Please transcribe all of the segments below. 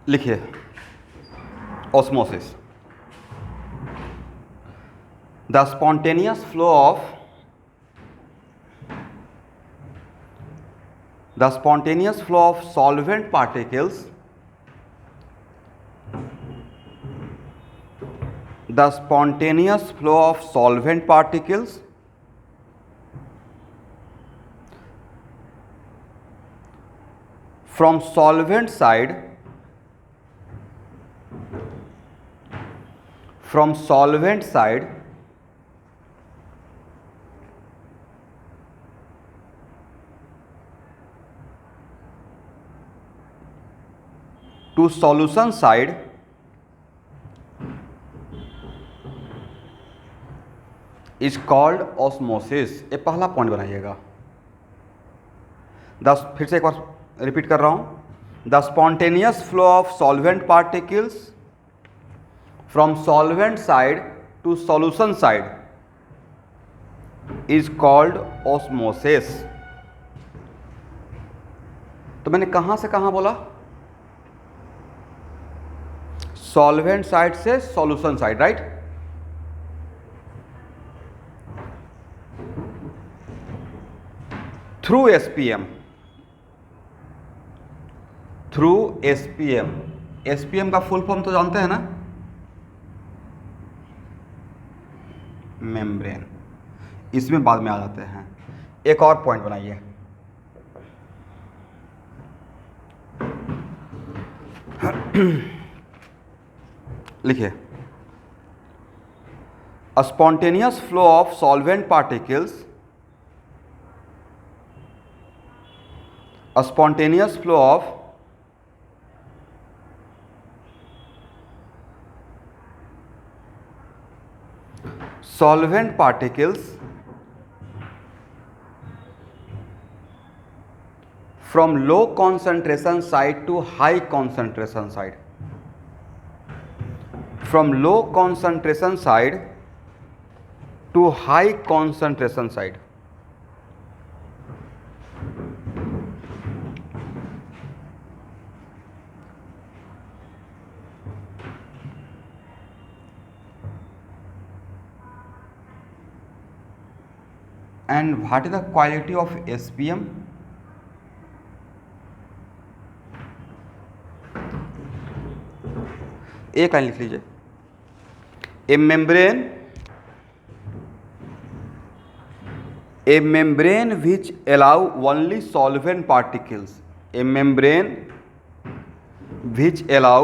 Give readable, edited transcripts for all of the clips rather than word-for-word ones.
लिखिए osmosis, the spontaneous flow of solvent particles, the spontaneous flow of solvent particles from solvent side to solution side is called osmosis। ये पहला point बनाइएगा। फिर से एक बार repeat कर रहा हूं। The spontaneous flow of solvent particles from solvent side to solution side is called osmosis. तो मैंने कहां से कहां बोला? सॉल्वेंट साइड से solution side, right? Through SPM, SPM का फुल फॉर्म तो जानते हैं ना? मेम्ब्रेन। इसमें बाद में आ जाते हैं। एक और पॉइंट बनाइए। लिखिए a spontaneous flow of solvent particles, a spontaneous flow of solvent particles from low concentration side to high concentration side, from low concentration side to high concentration side, and what is the quality of SPM? एक line लिख लीजिए। A membrane which allow only solvent particles, a membrane which allow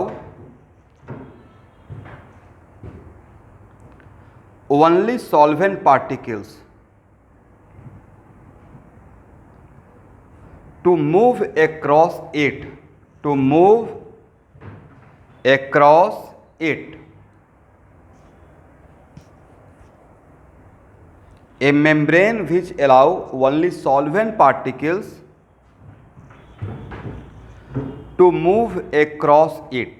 only solvent particles to move across it, to move across it. A membrane which allow only solvent particles to move across it.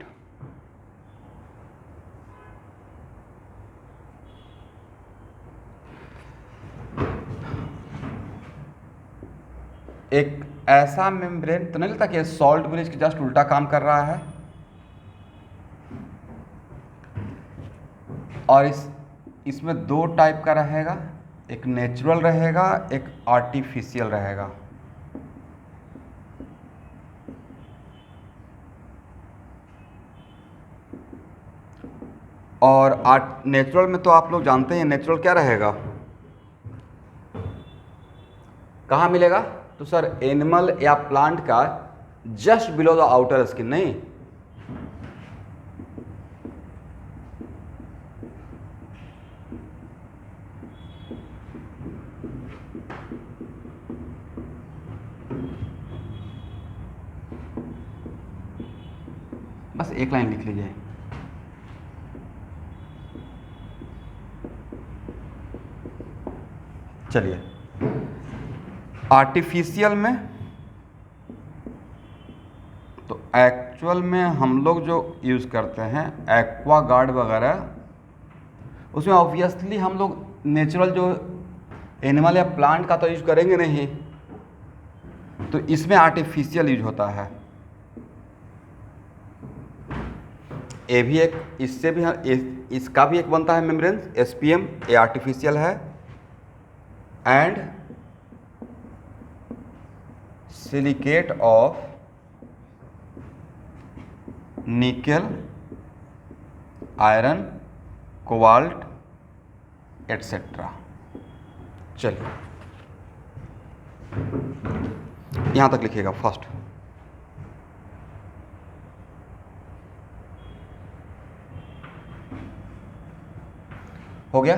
एक ऐसा membrane तो नहीं लगता कि salt bridge के just उल्टा काम कर रहा है। और इसमें दो टाइप का रहेगा, एक नेचुरल रहेगा, एक आर्टिफिशियल रहेगा। और नेचुरल में तो आप लोग जानते हैं नेचुरल क्या रहेगा, कहाँ मिलेगा? तो सर एनिमल या प्लांट का just below the outer skin, नहीं, बस एक लाइन लिख लीजिए। चलिए आर्टिफिशियल में तो एक्चुअल में हम लोग जो यूज़ करते हैं एक्वागार्ड वगैरह, उसमें ऑब्वियसली हम लोग नेचुरल जो एनिमल या प्लांट का तो यूज़ करेंगे नहीं, तो इसमें आर्टिफिशियल यूज होता है। ये भी एक, इससे भी इसका भी एक बनता है मेम्ब्रेन, एसपीएम, ये आर्टिफिशियल है, and silicate of nickel, iron, cobalt etcetera. चलिए यहां तक लिखिएगा फर्स्ट। हो गया?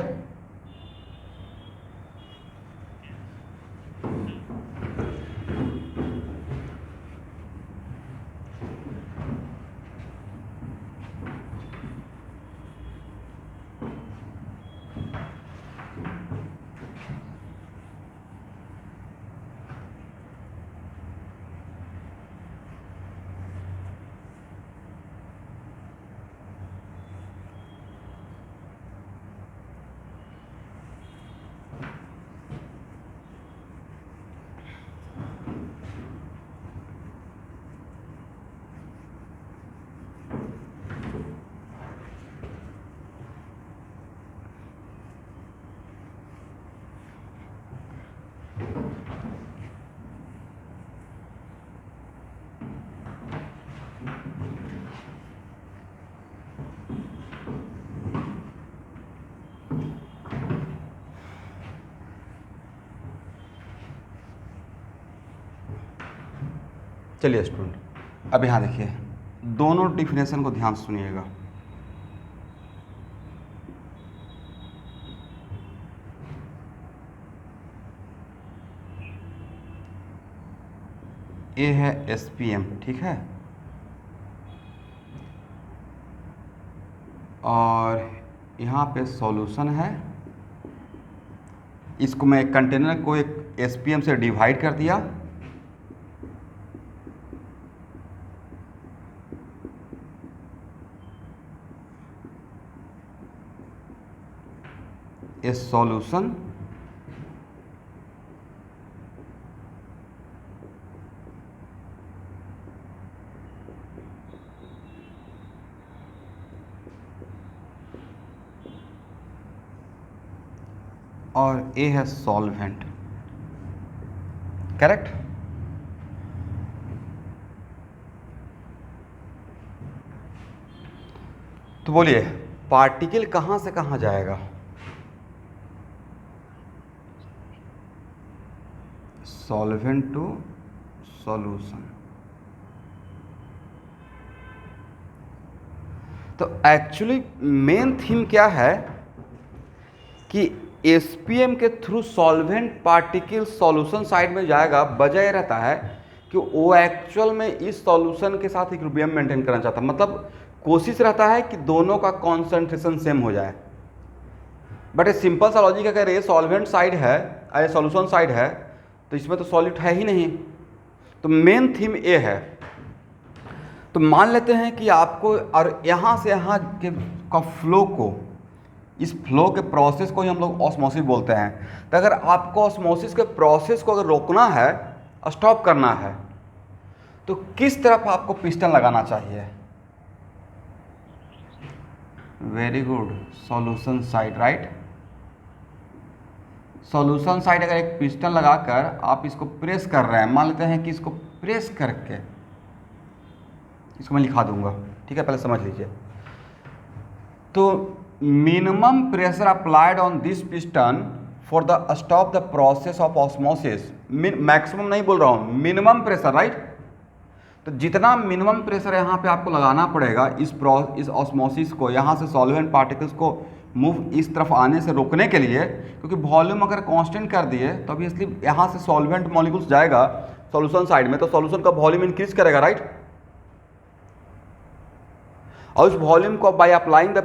चलिए स्टूडेंट, अब यहाँ देखिए, दोनों डिफिनेशन को ध्यान से सुनिएगा। ये है एसपीएम, ठीक है, और यहाँ पे सॉल्यूशन है। इसको मैं एक कंटेनर को एक एसपीएम से डिवाइड कर दिया, ए सॉल्यूशन और ए है सॉल्वेंट, करेक्ट। तो बोलिए पार्टिकल कहां से कहां जाएगा? Solvent to solution. तो एक्चुअली मेन थीम क्या है कि एसपीएम के through solvent particle solution side में जाएगा। वजह यह रहता है कि वो एक्चुअल में इस सॉल्यूशन के साथ इक्विलिब्रियम मेंटेन करना चाहता है, मतलब कोशिश रहता है कि दोनों का कॉन्सेंट्रेशन सेम हो जाए। बट एक सिंपल सा लॉजिक अगर ये सॉल्वेंट साइड है और ये सॉल्यूशन साइड है तो इसमें तो सॉल्यूट है ही नहीं। तो मेन थीम ये है। तो मान लेते हैं कि आपको और यहाँ से यहाँ के का फ्लो को, इस फ्लो के प्रोसेस को ही हम लोग ऑस्मोसिस बोलते हैं। तो अगर आपको ऑस्मोसिस के प्रोसेस को अगर रोकना है, स्टॉप करना है, तो किस तरफ आपको पिस्टन लगाना चाहिए? Very good, solution side, right. Solution side अगर एक पिस्टन लगाकर आप इसको प्रेस कर रहे हैं, मान लेते हैं कि इसको प्रेस करके, इसको मैं लिखा दूंगा, ठीक है, पहले समझ लीजिए। तो minimum pressure applied on this piston for the stop the process of osmosis, maximum नहीं बोल रहा हूँ, मिनिमम प्रेशर, राइट। तो जितना मिनिमम प्रेशर यहाँ पे आपको लगाना पड़ेगा इस ऑस्मोसिस को, यहाँ से सॉल्वेंट पार्टिकल्स को मूव इस तरफ आने से रोकने के लिए, क्योंकि वॉल्यूम अगर कांस्टेंट कर दिए तो ऑब्वियसली यहाँ से सॉल्वेंट मॉलिक्यूल्स जाएगा सॉल्यूशन साइड में, तो सॉल्यूशन का वॉल्यूम इंक्रीज करेगा, राइट। और उस वॉल्यूम को बाय अप्लाइंग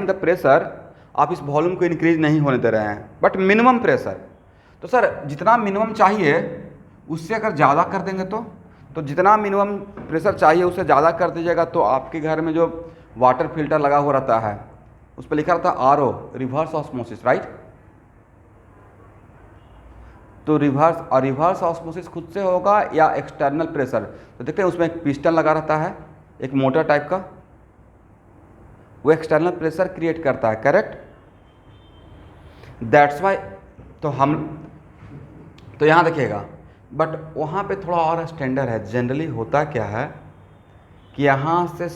द प्रेशर आप इस वॉल्यूम को इंक्रीज नहीं होने दे रहे हैं, बट मिनिमम प्रेशर। तो सर जितना मिनिमम चाहिए उससे अगर ज़्यादा कर देंगे तो जितना मिनिमम प्रेशर चाहिए उससे ज़्यादा कर दीजिएगा तो आपके घर में जो वाटर फिल्टर लगा हुआ रहता है उस पर लिखा रहता है आरओ, रिवर्स ऑस्मोसिस, राइट। तो रिवर्स ऑस्मोसिस खुद से होगा या एक्सटर्नल प्रेशर। तो देखते हैं उसमें एक पिस्टन लगा रहता है, एक मोटर टाइप का, वो एक्सटर्नल प्रेशर क्रिएट करता है, करेक्ट। दैट्स वाई तो यहाँ देखिएगा, बट वहाँ पे थोड़ा और स्टैंडर्ड है। जनरली होता क्या है कि यहाँ से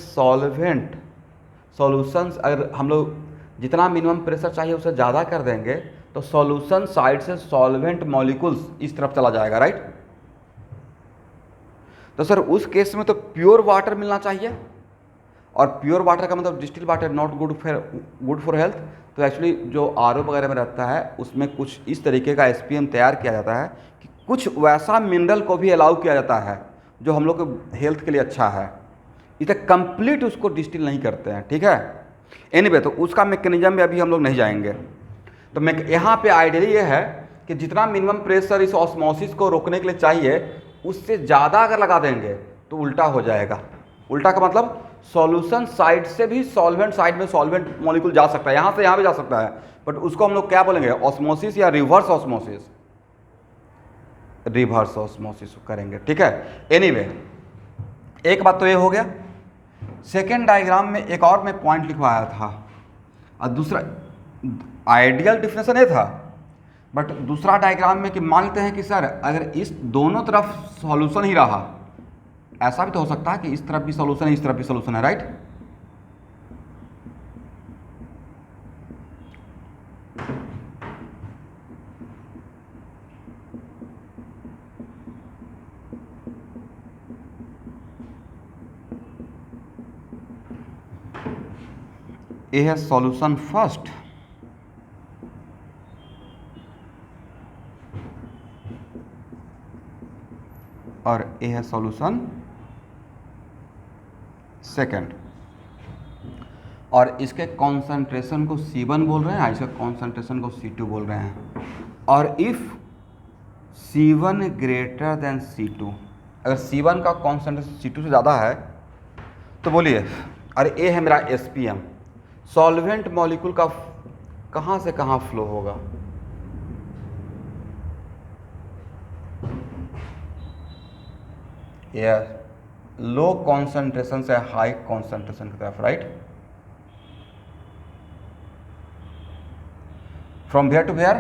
सॉल्यूशंस अगर हम लोग जितना मिनिमम प्रेशर चाहिए उससे ज़्यादा कर देंगे तो सॉल्यूशन साइड से सॉल्वेंट मॉलिक्यूल्स इस तरफ चला जाएगा, राइट। तो सर उस केस में तो प्योर वाटर मिलना चाहिए, और प्योर वाटर का मतलब distil water, not good for health. तो एक्चुअली जो आरओ वगैरह में रहता है उसमें कुछ इस तरीके का एसपीएम तैयार किया जाता है कि कुछ वैसा मिनरल को भी अलाउ किया जाता है जो हम लोग के हेल्थ के लिए अच्छा है। इसे कंप्लीट उसको डिस्टिल नहीं करते हैं, ठीक है। एनीवे तो उसका मैकेनिज्म में अभी हम लोग नहीं जाएंगे। तो मैं यहाँ पे आइडियली ये है कि जितना मिनिमम प्रेशर इस ऑस्मोसिस को रोकने के लिए चाहिए उससे ज़्यादा अगर लगा देंगे तो उल्टा हो जाएगा। उल्टा का मतलब सॉल्यूशन साइड से भी सॉल्वेंट साइड में सॉल्वेंट मॉलिक्यूल जा सकता है, यहाँ से यहाँ भी जा सकता है, बट उसको हम लोग क्या बोलेंगे, ऑस्मोसिस या रिवर्स ऑस्मोसिस। रिवर्स ऑस्मोसिस करेंगे, ठीक है। एनीवे एक बात तो ये हो गया। सेकेंड डायग्राम में एक और मैं पॉइंट लिखवाया था, और दूसरा आइडियल डिफिनेशन ये था, बट दूसरा डायग्राम में कि मानते हैं कि सर अगर इस दोनों तरफ सॉल्यूशन ही रहा, ऐसा भी तो हो सकता है कि इस तरफ भी सॉल्यूशन है इस तरफ भी सॉल्यूशन है, राइट। ये है सॉल्यूशन फर्स्ट, और ये है सॉल्यूशन सेकंड, और इसके कॉन्सेंट्रेशन को C1 बोल रहे हैं, इसके कॉन्सेंट्रेशन को C2 बोल रहे हैं। और if C1 greater than C2, अगर C1 का कॉन्सेंट्रेशन C2 से ज़्यादा है तो बोलिए, अरे ये है मेरा SPM, सॉल्वेंट मॉलिक्यूल का कहाँ से कहाँ फ्लो होगा, यस लो कॉन्सेंट्रेशन से हाई कॉन्सेंट्रेशन की तरफ, right. From where to where,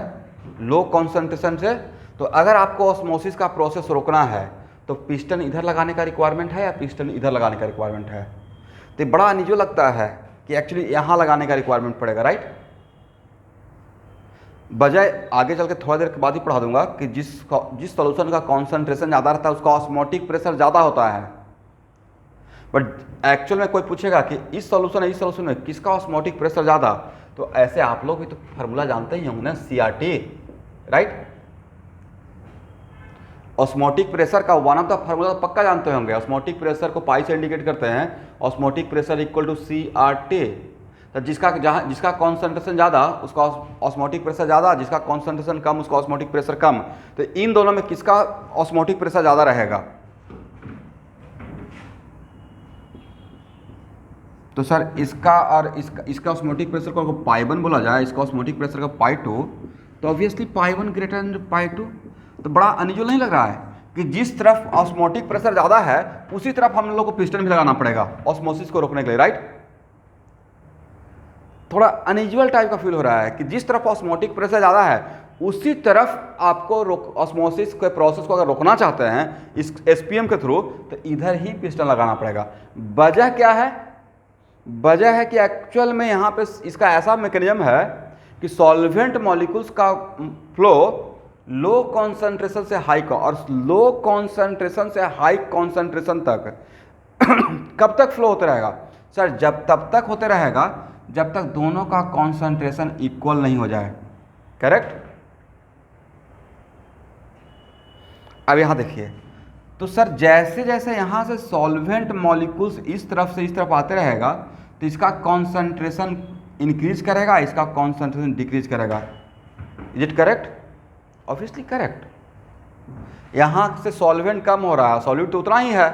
low concentration से। तो अगर आपको ऑस्मोसिस का प्रोसेस रोकना है तो पिस्टन इधर लगाने का रिक्वायरमेंट है या पिस्टन इधर लगाने का रिक्वायरमेंट है। तो बड़ा अनयूजुअल लगता है कि एक्चुअली यहाँ लगाने का रिक्वायरमेंट पड़ेगा, राइट। बजाय आगे चल के थोड़ा देर के बाद ही पढ़ा दूंगा कि जिस सॉल्यूशन का कॉन्सेंट्रेशन ज़्यादा रहता है उसका ऑस्मोटिक प्रेशर ज़्यादा होता है। बट एक्चुअल में कोई पूछेगा कि इस सॉल्यूशन में किसका ऑस्मोटिक प्रेशर ज़्यादा, तो ऐसे आप लोग भी तो फार्मूला जानते ही होंगे ना, CRT, राइट। ऑस्मोटिक प्रेशर का वन ऑफ द फार्मूला तो पक्का जानते होंगे। ऑस्मोटिक प्रेशर को पाई से इंडिकेट करते हैं, osmotic pressure equal to CRT। तो जिसका कॉन्सेंट्रेशन ज़्यादा उसका ऑस्मोटिक प्रेशर ज़्यादा, जिसका कॉन्सेंट्रेशन कम उसका ऑस्मोटिक प्रेशर कम। तो इन दोनों में किसका ऑस्मोटिक प्रेशर ज़्यादा रहेगा। तो सर इसका और इसका ऑस्मोटिक प्रेशर को पाई1 बोला जाए, इसका ऑस्मोटिक प्रेशर का पाई2, तो ऑब्वियसली पाई1 ग्रेटर देन पाई2। तो बड़ा अनयूजुअल नहीं लग रहा है कि जिस तरफ ऑस्मोटिक प्रेशर ज़्यादा है उसी तरफ हम लोग को पिस्टन भी लगाना पड़ेगा ऑस्मोसिस को रोकने के लिए, राइट। थोड़ा अनयूजुअल टाइप का फील हो रहा है कि जिस तरफ ऑस्मोटिक प्रेशर ज़्यादा है उसी तरफ आपको ऑस्मोसिस के प्रोसेस को अगर रोकना चाहते हैं इस SPM के थ्रू, तो इधर ही पिस्टन लगाना पड़ेगा। वजह क्या है, वजह है कि एक्चुअल में यहाँ पे इसका ऐसा मैकेनिज्म है कि सॉल्वेंट मॉलिक्यूल्स का फ्लो लो कॉन्सेंट्रेशन से हाई और लो कॉन्सेंट्रेशन से हाई कॉन्सेंट्रेशन तक कब तक फ्लो होते रहेगा सर, जब तब तक होते रहेगा जब तक दोनों का कॉन्सेंट्रेशन इक्वल नहीं हो जाए, करेक्ट। अब यहाँ देखिए, तो सर जैसे जैसे यहाँ से सॉल्वेंट मॉलिक्यूल्स इस तरफ से इस तरफ आते रहेगा तो इसका कॉन्सेंट्रेशन इंक्रीज करेगा, इसका कॉन्सेंट्रेशन डिक्रीज करेगा। Is it correct? Obviously correct. यहाँ से सॉल्वेंट कम हो रहा है, सॉल्यूट तो उतना ही है,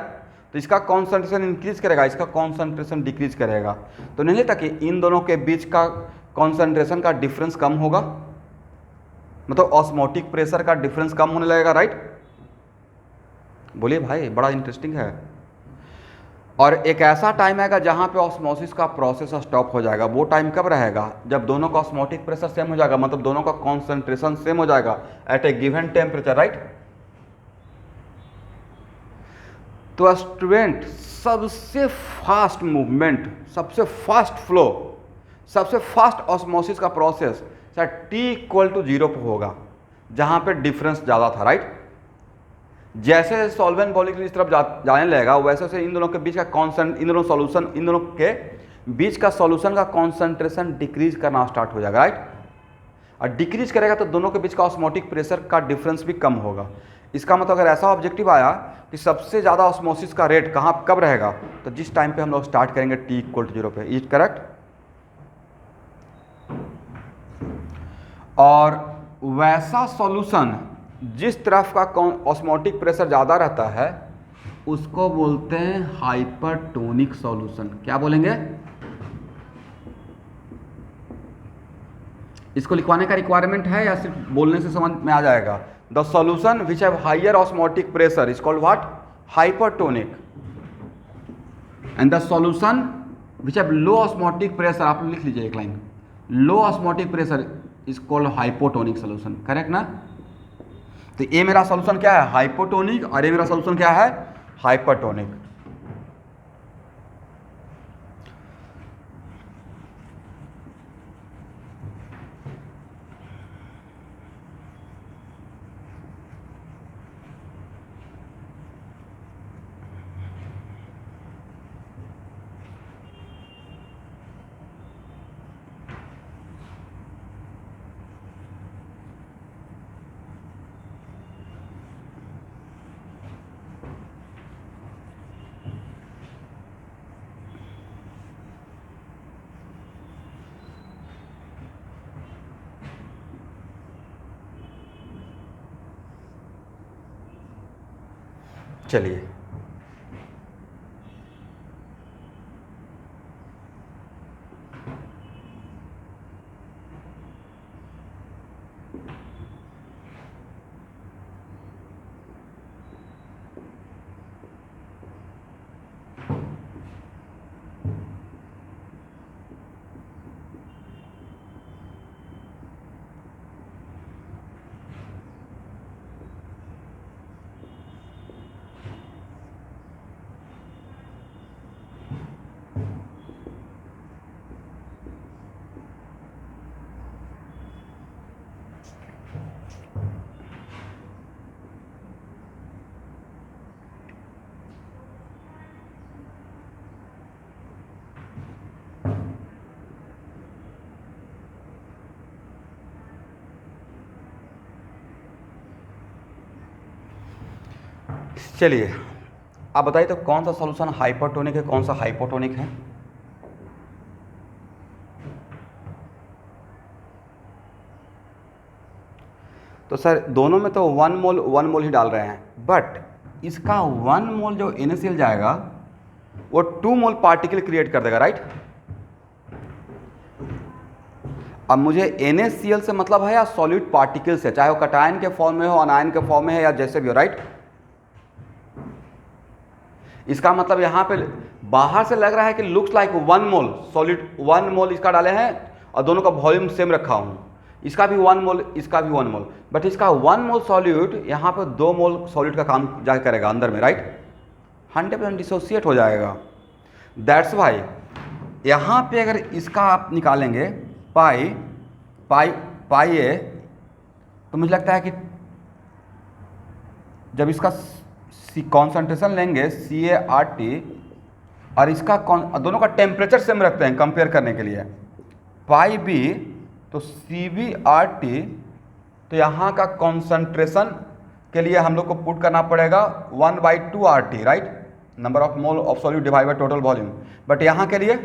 तो इसका कॉन्सेंट्रेशन इंक्रीज करेगा, इसका कॉन्सेंट्रेशन डिक्रीज करेगा। तो नहीं लेता कि इन दोनों के बीच का कॉन्सेंट्रेशन का डिफरेंस कम होगा, मतलब ऑस्मोटिक प्रेशर का डिफरेंस कम होने लगेगा, राइट। बोलिए भाई, बड़ा इंटरेस्टिंग है। और एक ऐसा टाइम आएगा जहाँ पे ऑस्मोसिस का प्रोसेस स्टॉप हो जाएगा। वो टाइम कब रहेगा? जब दोनों का ऑस्मोटिक प्रेशर सेम हो जाएगा, मतलब दोनों का कॉन्सेंट्रेशन सेम हो जाएगा एट ए गिवन टेम्परेचर, राइट। तो स्टूडेंट, सबसे फास्ट मूवमेंट, सबसे फास्ट फ्लो, सबसे फास्ट ऑस्मोसिस का प्रोसेस सर T=0 पर होगा, जहाँ पे डिफरेंस ज़्यादा था, राइट। जैसे सॉल्वेंट मॉलिक्यूल इस तरफ जाने लगेगा वैसे वैसे इन दोनों के बीच का इन दोनों के बीच का सॉल्यूशन का कॉन्सेंट्रेशन डिक्रीज करना स्टार्ट हो जाएगा, राइट। और डिक्रीज करेगा तो दोनों के बीच का ऑस्मोटिक प्रेशर का डिफरेंस भी कम होगा। इसका मतलब अगर ऐसा ऑब्जेक्टिव आया कि सबसे ज़्यादा ऑस्मोसिस का रेट कहाँ कब रहेगा, तो जिस टाइम पे हम लोग स्टार्ट करेंगे T=0 पे। Is correct? और वैसा सॉल्यूशन जिस तरफ का ऑस्मोटिक प्रेशर ज़्यादा रहता है उसको बोलते हैं हाइपरटोनिक सॉल्यूशन। क्या बोलेंगे? इसको लिखवाने का रिक्वायरमेंट है या सिर्फ बोलने से समझ में आ जाएगा? The solution which have higher osmotic pressure is called what? Hypertonic. And the solution which have low osmotic pressure, आप लिख लीजिए एक line, low osmotic pressure is called hypotonic solution. Correct ना? तो ये मेरा सॉल्यूशन क्या है? हाइपोटोनिक, और ये मेरा सॉल्यूशन क्या है? हाइपरटोनिक। चलिए, चलिए आप बताइए तो कौन सा सॉल्यूशन हाइपरटोनिक है, कौन सा हाइपोटोनिक है? तो सर दोनों में तो 1 मोल ही डाल रहे हैं, बट इसका 1 मोल जो NaCl जाएगा वो 2 मोल पार्टिकल क्रिएट कर देगा, राइट। अब मुझे NaCl से मतलब है या सॉलिड पार्टिकल से, चाहे वो कटायन के फॉर्म में हो, अनायन के फॉर्म में है, या जैसे भी हो, राइट। इसका मतलब यहाँ पे बाहर से लग रहा है कि लुक्स लाइक 1 मोल सॉलिड, 1 मोल इसका डाले हैं और दोनों का वॉल्यूम सेम रखा हूँ, इसका भी 1 मोल, इसका भी 1 मोल, बट इसका 1 मोल सॉल्यूट यहाँ पे 2 मोल सॉल्यूट का काम जाके करेगा अंदर में, राइट। 100% डिसोसिएट हो जाएगा। दैट्स वाई यहाँ पे अगर इसका आप निकालेंगे पाई ए, तो मुझे लगता है कि जब इसका कॉन्सेंट्रेशन लेंगे CaRT और इसका दोनों का टेम्परेचर सेम रखते हैं कंपेयर करने के लिए, पाई बी तो CbRT, तो यहाँ का कॉन्सेंट्रेशन के लिए हम लोग को पुट करना पड़ेगा 1/2 RT, right, number of mole of solute divide by total volume. But यहाँ के लिए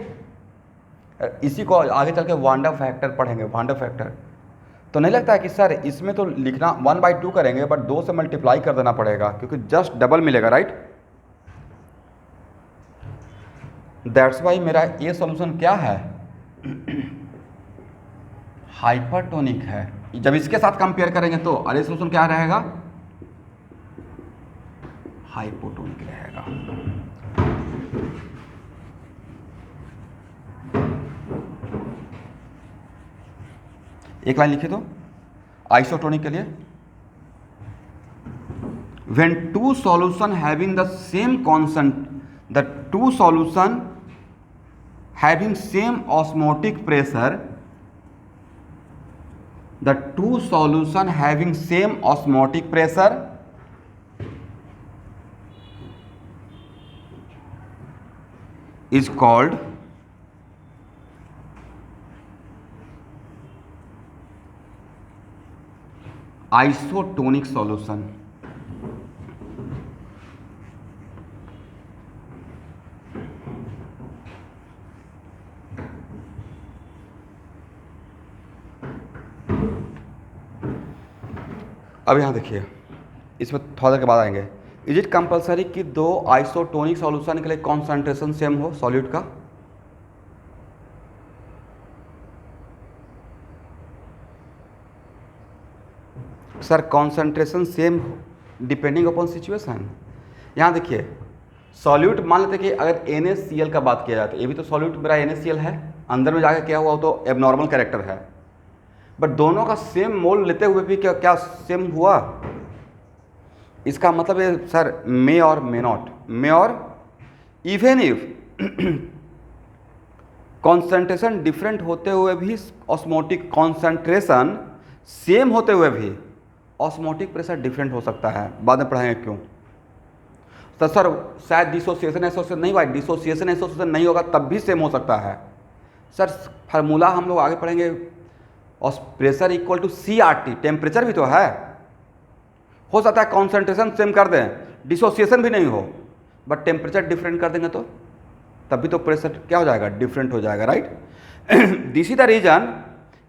इसी को आगे चल के वांडा फैक्टर पढ़ेंगे, वांडा फैक्टर। तो नहीं लगता है कि सर इसमें तो लिखना 1/2 करेंगे बट 2 से मल्टीप्लाई कर देना पड़ेगा क्योंकि जस्ट डबल मिलेगा, राइट। दैट्स वाई मेरा ये सॉल्यूशन क्या है? हाइपरटोनिक है। जब इसके साथ कंपेयर करेंगे तो और ये सॉल्यूशन क्या रहेगा? हाइपोटोनिक रहेगा। एक लाइन लिखे तो आइसोटोनिक के लिए, when two solution having the same constant, the two solution having same osmotic pressure, the two solution having same osmotic pressure is called isotonic solution. अब यहाँ देखिए, इसमें थोड़ा देर के बाद आएंगे। इज इट कंपलसरी कि दो आइसोटोनिक सॉल्यूशन के लिए कॉन्सेंट्रेशन सेम हो सॉल्यूट का? Sir concentration same depending upon situation. यहाँ देखिए, सॉल्यूट मान लेते कि अगर NaCl का बात किया जाए तो ये भी तो सॉल्यूट मेरा NaCl है, अंदर में जाकर क्या हुआ तो एबनॉर्मल कैरेक्टर है, बट दोनों का सेम मोल लेते हुए भी क्या क्या सेम हुआ? इसका मतलब है सर मे और मे नॉट, मे और इवन इफ कॉन्सेंट्रेशन डिफरेंट होते हुए भी ऑस्मोटिक कॉन्सेंट्रेशन सेम होते हुए भी ऑस्मोटिक प्रेशर डिफरेंट हो सकता है। बाद में पढ़ाएंगे क्यों। तो सर शायद डिसोसिएशन एसोसिएशन नहीं हुआ, डिसोसिएशन एसोसिएशन नहीं होगा तब भी सेम हो सकता है। सर फार्मूला हम लोग आगे पढ़ेंगे, और pressure equal to CRT, temperature भी तो है। हो सकता है कॉन्सेंट्रेशन सेम कर दें, डिसोसिएशन भी नहीं हो, बट टेम्परेचर डिफरेंट कर देंगे तो तब भी तो प्रेशर क्या हो जाएगा, डिफरेंट हो जाएगा, right. This is the reason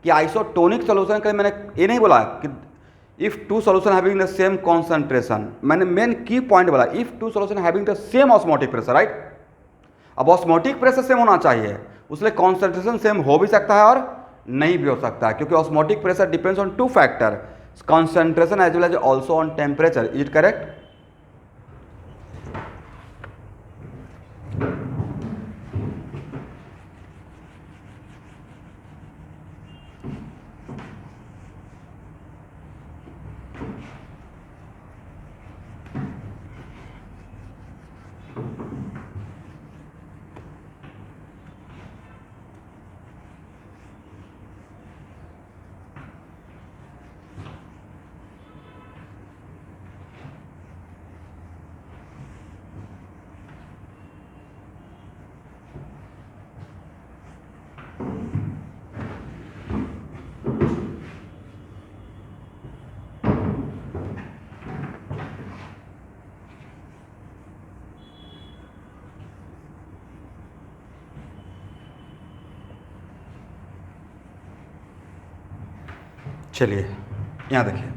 कि आइसोटोनिक सोल्यूशन के लिए मैंने ये नहीं बोला कि if two solution having the same concentration, मैंने मेन की पॉइंट बोला if two solution having the same osmotic pressure, right. अब ऑस्मोटिक प्रेशर सेम होना चाहिए, उसलिए कॉन्सेंट्रेशन सेम हो भी सकता है और नहीं भी हो सकता है, क्योंकि osmotic pressure depends on two factor, concentration as well as also on temperature. Is it correct? चलिए यहाँ देखिए,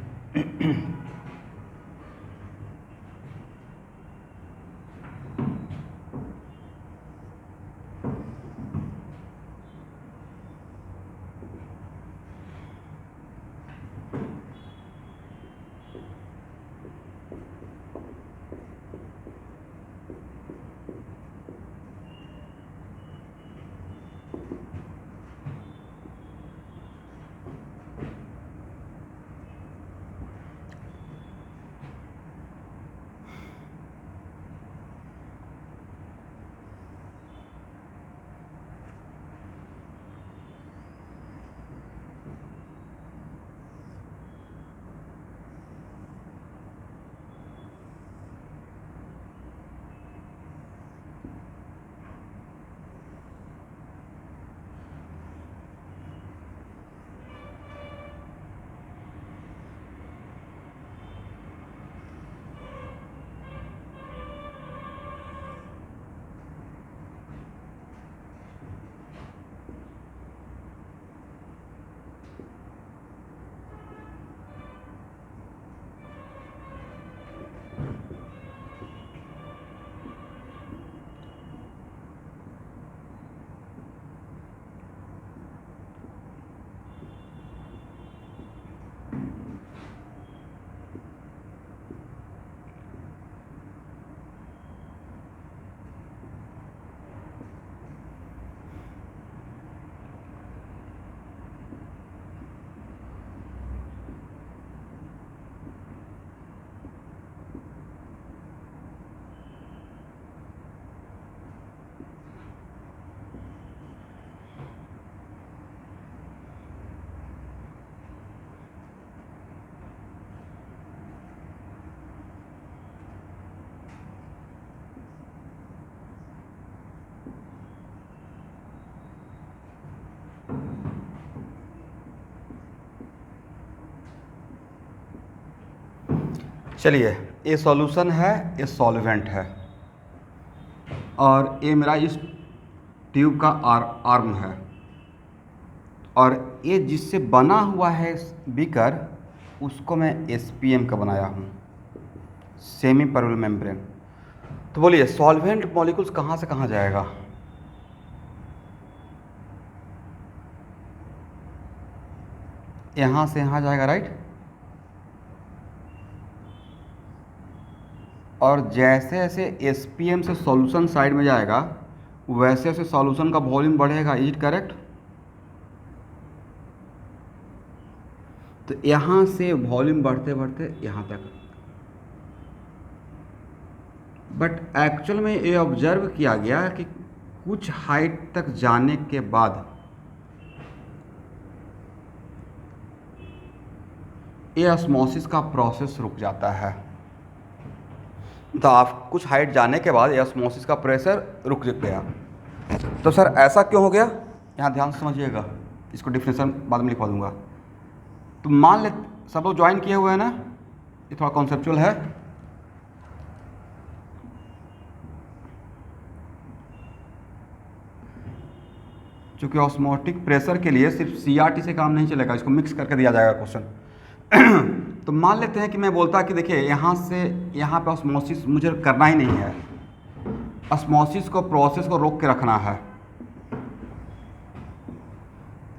चलिए, ये सॉल्यूशन है, ये सॉल्वेंट है, और ये मेरा इस ट्यूब का आर्म है, और ये जिससे बना हुआ है बीकर, उसको मैं SPM का बनाया हूँ, सेमी परमेबल मेम्ब्रेन। तो बोलिए सॉल्वेंट मॉलिक्यूल्स कहाँ से कहाँ जाएगा? यहाँ से यहाँ जाएगा, राइट। और जैसे जैसे SPM से सॉल्यूशन साइड में जाएगा, वैसे वैसे सॉल्यूशन का वॉल्यूम बढ़ेगा। Is it correct? तो यहाँ से वॉल्यूम बढ़ते बढ़ते यहाँ तक। बट एक्चुअल में ये ऑब्जर्व किया गया कि कुछ हाइट तक जाने के बाद ये ऑस्मोसिस का प्रोसेस रुक जाता है। तो आप कुछ हाइट जाने के बाद ये ऑस्मोसिस का प्रेशर रुक गया। तो सर ऐसा क्यों हो गया? यहाँ ध्यान से समझिएगा, इसको डिफिनेशन बाद में लिखवा दूंगा। तो मान ले सब लोग ज्वाइन किए हुए हैं ना, ये थोड़ा कॉन्सेप्चुअल है। चूँकि ऑस्मोटिक प्रेशर के लिए सिर्फ CRT से काम नहीं चलेगा, इसको मिक्स करके दिया जाएगा क्वेश्चन। तो मान लेते हैं कि मैं बोलता कि देखिए यहाँ से यहाँ पे ऑस्मोसिस मुझे करना ही नहीं है, ऑस्मोसिस को प्रोसेस को रोक के रखना है।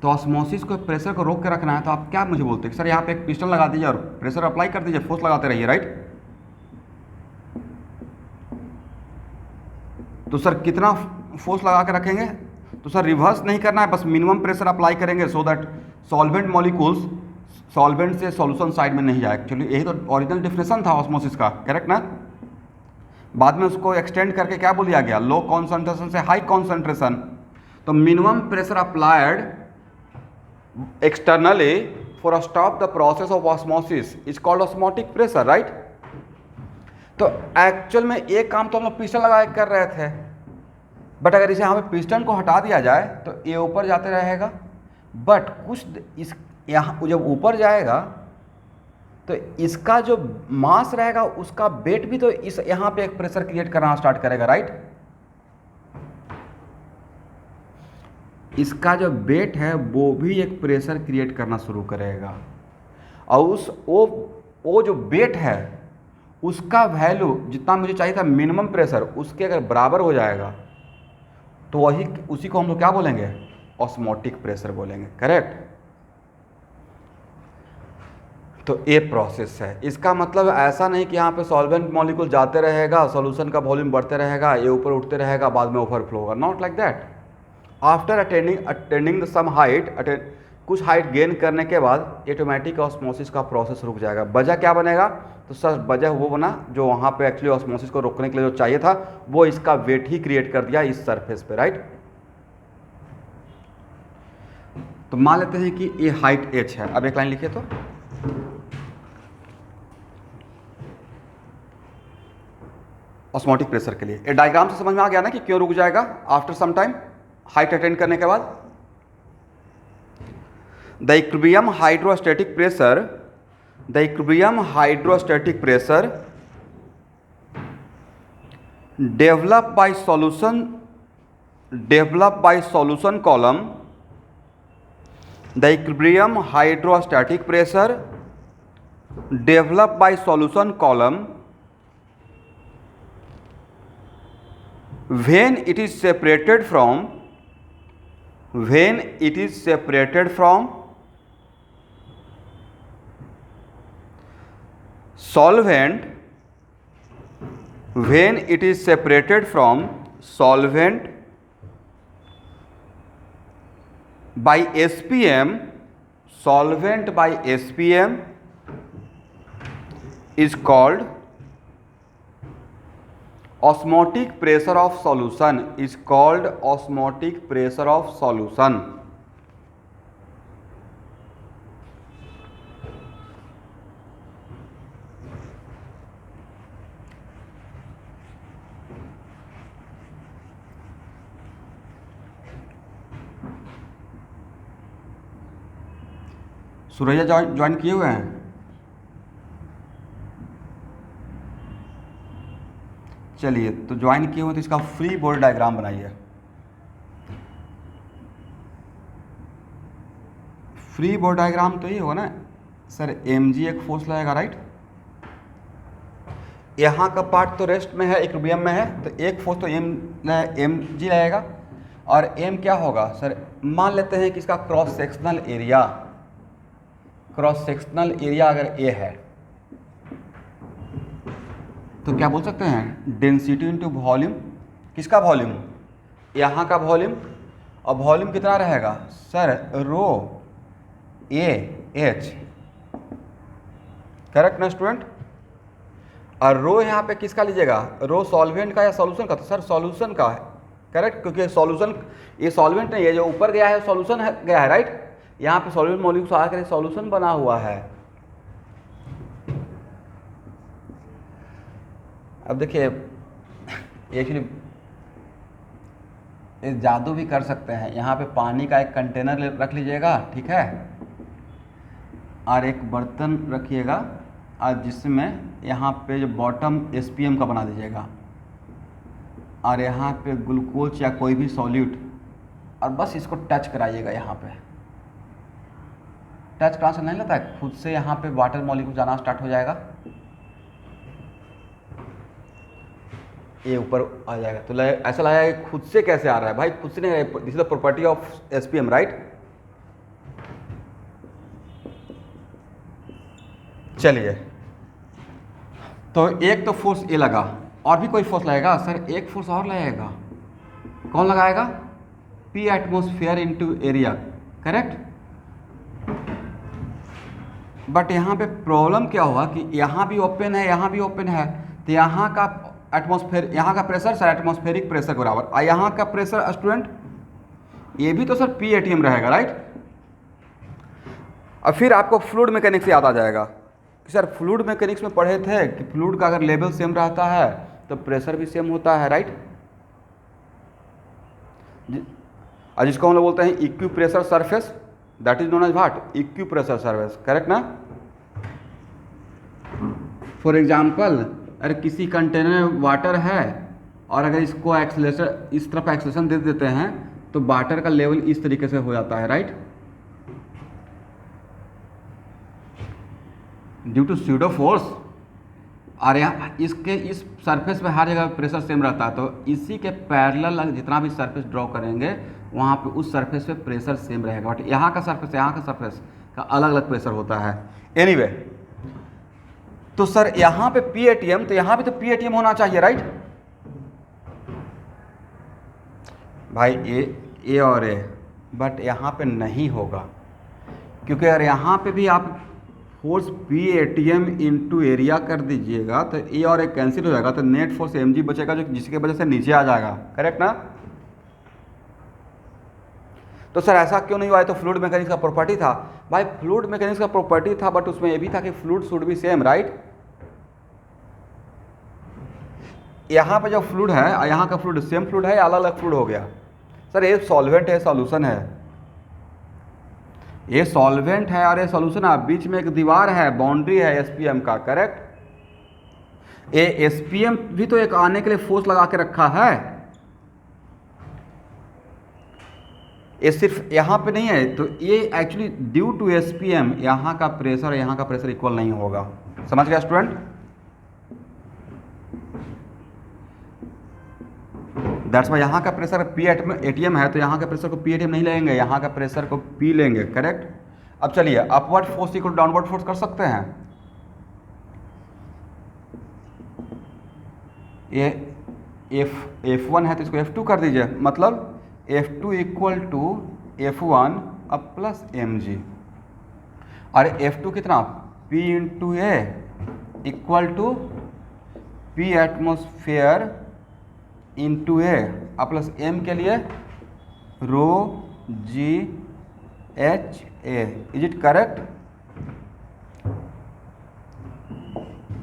तो ऑस्मोसिस को प्रेशर को रोक के रखना है, तो आप क्या मुझे बोलते हैं कि सर यहाँ पे एक पिस्टन लगा दीजिए और प्रेशर अप्लाई कर दीजिए, फोर्स लगाते रहिए, राइट। तो सर कितना फोर्स लगा के रखेंगे? तो सर रिवर्स नहीं करना है, बस मिनिमम प्रेशर अप्लाई करेंगे so that solvent molecules solvent से सॉल्यूशन साइड में नहीं जाए। एक्चुअली यही तो ओरिजिनल डिफिनेशन था ऑस्मोसिस का, करेक्ट ना। बाद में उसको एक्सटेंड करके क्या बोल दिया गया, लो कॉन्सेंट्रेशन से हाई कॉन्सेंट्रेशन। तो minimum pressure applied externally for stop the process of osmosis is called osmotic pressure, right. तो एक्चुअल में एक काम तो हम लोग पिस्टन लगा कर रहे थे, बट अगर इसे यहाँ पे पिस्टन को हटा दिया जाए तो ये ऊपर जाते रहेगा। बट कुछ इस यहाँ जब ऊपर जाएगा तो इसका जो मास रहेगा उसका वेट भी तो इस यहाँ पे एक प्रेशर क्रिएट करना स्टार्ट करेगा, राइट। इसका जो वेट है वो भी एक प्रेशर क्रिएट करना शुरू करेगा, और उस वो जो वेट है उसका वैल्यू जितना मुझे चाहिए था मिनिमम प्रेशर, उसके अगर बराबर हो जाएगा तो वही उसी को हम लोग क्या बोलेंगे, ऑस्मोटिक प्रेशर बोलेंगे, करेक्ट। तो ये प्रोसेस है। इसका मतलब ऐसा नहीं कि यहाँ पे सॉल्वेंट मॉलिक्यूल जाते रहेगा, सॉल्यूशन का वॉल्यूम बढ़ते रहेगा, ये ऊपर उठते रहेगा, बाद में ओवरफ्लो होगा, not like that. After attending the some height, कुछ हाइट गेन करने के बाद ऑटोमेटिक ऑस्मोसिस का प्रोसेस रुक जाएगा। वजह क्या बनेगा? तो सर वजह वो बना जो वहाँ पे एक्चुअली ऑस्मोसिस को रोकने के लिए जो चाहिए था वो इसका वेट ही क्रिएट कर दिया इस सरफेस पे, राइट। तो मान लेते हैं कि ये हाइट h है। अब एक लाइन लिखिए तो ऑस्मोटिक प्रेशर के लिए ये डायग्राम से समझ में आ गया ना कि क्यों रुक जाएगा after some time height attend करने के बाद। The equilibrium hydrostatic pressure developed by solution column. The equilibrium hydrostatic pressure developed by solution column when it is separated from solvent by SPM, solvent by SPM is called osmotic pressure of solution, is called osmotic pressure of solution. Suraiya join किए हुए हैं? चलिए, तो join किए हुए तो इसका free body diagram बनाइए। फ्री बॉडी डायग्राम तो ये होगा ना सर, mg एक फोर्स लगेगा, राइट। यहाँ का पार्ट तो रेस्ट में है, इक्विलिब्रियम में है, तो एक फोर्स तो mg लगेगा। और m क्या होगा सर, मान लेते हैं कि इसका क्रॉस सेक्शनल एरिया अगर a है तो क्या बोल सकते हैं, डेंसिटी इंटू वॉल्यूम। किसका वॉल्यूम, यहाँ का वॉल्यूम। और वॉल्यूम कितना रहेगा sir, rho A H, correct ना स्टूडेंट। और रो यहाँ पे किसका लीजिएगा, रो सॉल्वेंट का या सॉल्यूशन का, तो सर सॉल्यूशन का है, करेक्ट, क्योंकि सॉल्यूशन ये सॉल्वेंट नहीं है, जो ऊपर गया है सॉल्यूशन है गया है, राइट। यहाँ पे सॉल्वेंट मॉलिक्यूल आकर सॉल्यूशन बना हुआ है। अब देखिए एक्चुअली ये जादू भी कर सकते हैं। यहाँ पे पानी का एक कंटेनर रख लीजिएगा, ठीक है, और एक बर्तन रखिएगा, और जिसमें यहाँ पे जो बॉटम SPM का बना दीजिएगा, और यहाँ पे ग्लूकोज या कोई भी सॉल्यूट, और बस इसको टच कराइएगा। यहाँ पे टच कहाँ से नहीं लेता है, खुद से यहाँ पे वाटर मॉलिक्यूल जाना स्टार्ट हो जाएगा, ये ऊपर आ जाएगा। तो ऐसा लगेगा कि खुद से कैसे आ रहा है भाई, खुद से नहीं, this is the property of SPM, right. चलिए, तो एक तो फोर्स ए लगा, और भी कोई फोर्स लगेगा सर, एक फोर्स और लगेगा। कौन लगाएगा, P atmosphere into area, correct. But यहाँ पे प्रॉब्लम क्या हुआ कि यहाँ भी ओपन है, यहाँ भी ओपन है, तो यहाँ का एटमॉस्फेयर, यहाँ का प्रेशर सर एटमॉस्फेरिक प्रेशर के बराबर, और यहाँ का प्रेशर स्टूडेंट ये भी तो सर P ATM रहेगा, राइट। और फिर आपको फ्लूइड मैकेनिक्स याद आ जाएगा कि सर फ्लूइड मैकेनिक्स में पढ़े थे कि फ्लूइड का अगर लेवल सेम रहता है तो प्रेशर भी सेम होता है, राइट। और जिसको हम लोग बोलते हैं equi pressure surface, that is known as what, equi pressure surface, correct ना। फॉर एग्जाम्पल, अगर किसी कंटेनर में वाटर है और अगर इसको एक्सेलरेशन, इस तरफ एक्सेलरेशन दे देते हैं तो वाटर का लेवल इस तरीके से हो जाता है, right, due to pseudo force. और यहाँ इसके इस सरफेस पे हर जगह प्रेशर सेम रहता है, तो इसी के पैरेलल जितना भी सरफेस ड्रॉ करेंगे वहाँ पे उस सरफेस पे प्रेशर सेम रहेगा, बट यहाँ का सरफेस का अलग अलग प्रेशर होता है। एनीवे, तो सर यहाँ पे P ATM, तो यहाँ भी तो P ATM होना चाहिए, राइट भाई, ए और ए, बट यहाँ पे नहीं होगा, क्योंकि अगर यहाँ पे भी आप force P ATM into area कर दीजिएगा तो ए और ए कैंसिल हो जाएगा, तो नेट फोर्स mg बचेगा, जो जिसकी वजह से नीचे आ जाएगा, करेक्ट ना। तो सर ऐसा क्यों नहीं हुआ है, तो फ्लूइड मैकेनिक्स का प्रॉपर्टी था भाई, फ्लूइड मैकेनिक्स का प्रॉपर्टी था, बट उसमें ये भी था कि fluid should be same, right. यहाँ पे जो फ्लूइड है और यहाँ का फ्लूइड सेम फ्लूइड है या अलग अलग फ्लूइड हो गया, सर ये सॉल्वेंट है, सॉल्यूशन है, ये सॉल्वेंट है और ये सॉल्यूशन है, बीच में एक दीवार है, बाउंड्री है SPM का, करेक्ट। ये SPM भी तो एक आने के लिए फोर्स लगा के रखा है, ये सिर्फ यहाँ पे नहीं है, तो ये एक्चुअली ड्यू टू SPM यहाँ का प्रेशर और यहाँ का प्रेशर इक्वल नहीं होगा, समझ गया स्टूडेंट। दैट्स वाई यहाँ का प्रेशर P ATM है, तो यहाँ के प्रेशर को P ATM नहीं लेंगे, यहाँ का प्रेशर को P लेंगे, करेक्ट। अब चलिए, upward force equal downward force कर सकते हैं। ये F1 है तो इसको F2 कर दीजिए, मतलब F2 इक्वल टू F1 अब प्लस mg, और F2 कितना, P into A equal to P atmosphere into A, अब प्लस m के लिए rho g h a, is it correct.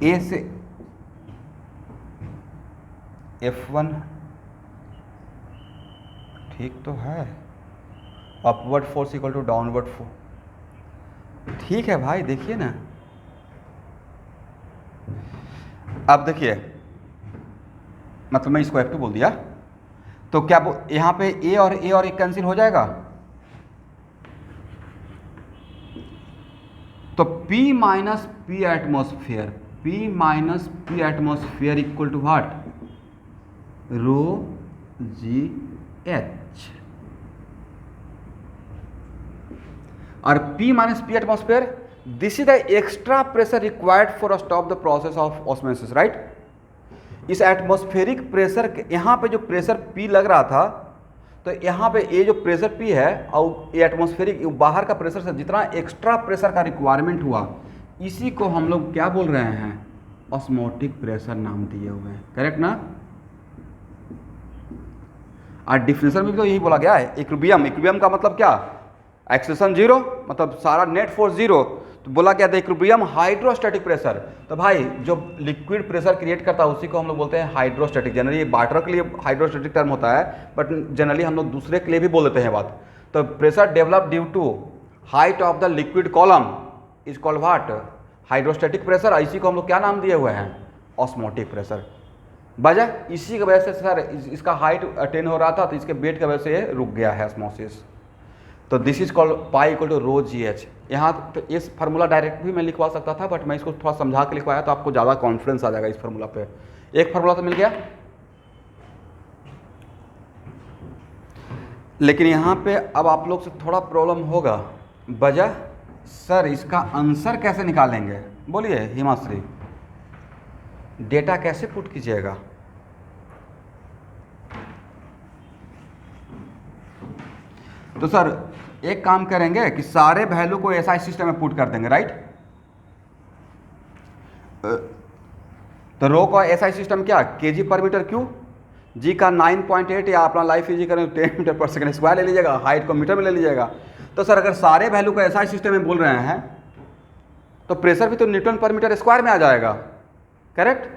A से F1 ठीक तो है, upward force equal to downward force, ठीक है भाई, देखिए ना। अब देखिए मतलब मैं इसको F2 बोल दिया, तो क्या यहाँ पे ए और ए कैंसिल हो जाएगा, तो P minus P atmosphere, P minus P atmosphere equal to what, rho ji H. और P minus P atmosphere, this is the extra pressure required for stop the process of osmosis, right. इस atmospheric pressure के यहाँ पे जो pressure P लग रहा था, तो यहाँ पे ये जो प्रेशर P है और ये एटमॉस्फेरिक बाहर का प्रेशर से जितना एक्स्ट्रा प्रेशर का रिक्वायरमेंट हुआ, इसी को हम लोग क्या बोल रहे हैं, ऑस्मोटिक प्रेशर नाम दिए हुए हैं, करेक्ट ना। और डिफिनेशन में भी तो यही बोला गया है, इक्विलिब्रियम का मतलब क्या, एक्सेलेरेशन जीरो, मतलब सारा नेट फोर्स जीरो, तो बोला क्या था, इक्विलिब्रियम हाइड्रोस्टैटिक प्रेशर। तो भाई जो लिक्विड प्रेशर क्रिएट करता है उसी को हम लोग बोलते हैं हाइड्रोस्टैटिक। जनरली वाटर के लिए हाइड्रोस्टैटिक टर्म होता है, बट जनरली हम लोग दूसरे के लिए भी बोल देते हैं बात। तो pressure develop due to height of the liquid column is called what, hydrostatic pressure. इसी को हम लोग क्या नाम दिए हुए हैं, ऑस्मोटिक प्रेशर। वजह इसी की वजह से सर इसका हाइट अटेन हो रहा था, तो इसके वेट की वजह से रुक गया है ऑस्मोसिस। तो this is called pi equal to rho ji H. यहाँ तो इस फार्मूला डायरेक्ट भी मैं लिखवा सकता था, बट मैं इसको थोड़ा समझा के लिखवाया तो आपको ज़्यादा कॉन्फिडेंस आ जाएगा इस फार्मूला पे। एक फार्मूला तो मिल गया, लेकिन यहाँ पे अब आप लोग से थोड़ा प्रॉब्लम होगा। वजह सर इसका आंसर कैसे निकालेंगे, बोलिए हिमाश्री, डेटा कैसे पुट कीजिएगा। तो सर एक काम करेंगे कि सारे वैल्यू को एसआई सिस्टम में पुट कर देंगे, राइट। तो रो का एसआई सिस्टम क्या, केजी पर मीटर क्यूब, जी का 9.8 या अपना लाइफ इजी करें 10 मीटर पर सेकंड स्क्वायर ले लीजिएगा, हाइट को मीटर में ले लीजिएगा। तो सर अगर सारे वैल्यू को एसआई सिस्टम में बोल रहे हैं तो प्रेशर भी तो न्यूटन पर मीटर स्क्वायर में आ जाएगा, करेक्ट।